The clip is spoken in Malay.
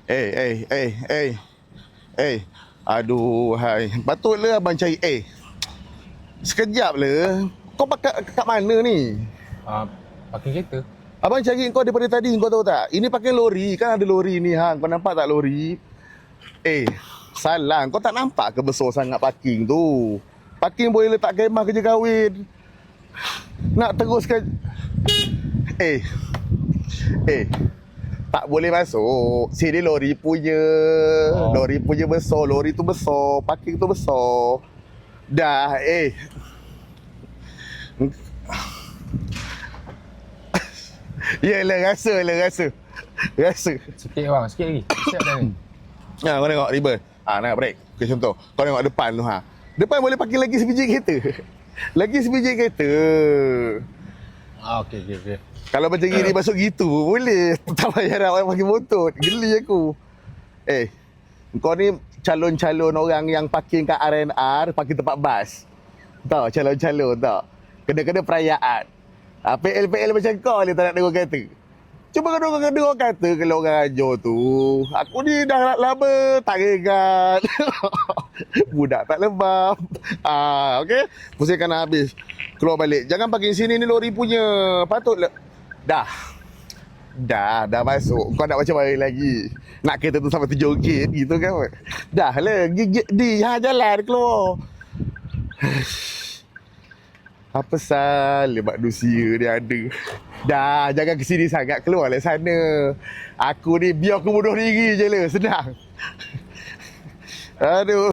Eh. Aduh, hai. Patutlah abang cari sekejap le. Kau kat mana ni? Parking kereta. Abang cari kau daripada tadi, kau tahu tak? Ini pakai lori, kan ada lori ni hang. Kau nampak tak lori? Salah. Kau tak nampak ke besar sangat parking tu? Parking boleh letak kemah kerja kahwin. Nak teruskan. Tak boleh masuk. Sini lori punya. Lori punya besar. Lori tu besar. Parking tu besar. Dah, Yelah, rasa. Sikit bang, sikit lagi. Siap dah ni. Kau tengok ribbon. Nak break. Okay, contoh. Kau tengok depan tu Depan boleh parking lagi sebiji kereta. Lagi sebiji kereta. Okey. Kalau macam gini masuk gitu boleh. Tak payah nak pakai motor. Geli aku. Kau ni calon-calon orang yang parking kat RNR, parking tempat bas. Tahu calon-calon tak? Kena perayaan. PL macam kau ni tak nak dengar kata. Cuba kau dengar kata kalau orang ajar tu. Aku ni dah lama tak ingat. Budak tak lembab. Okey. Pusingkan habis. Keluar balik. Jangan parking sini ni lori punya. Patutlah. Dah masuk. Kau nak macam mana lagi? Nak kereta tu sampai terjogit gitu kan? Dah lah. Gigit jalan keluar. Apa salah manusia dia ada. Dah, jangan kesini sangat. Keluarlah sana. Aku ni biar aku bodoh diri je lah. Senang. Aduh.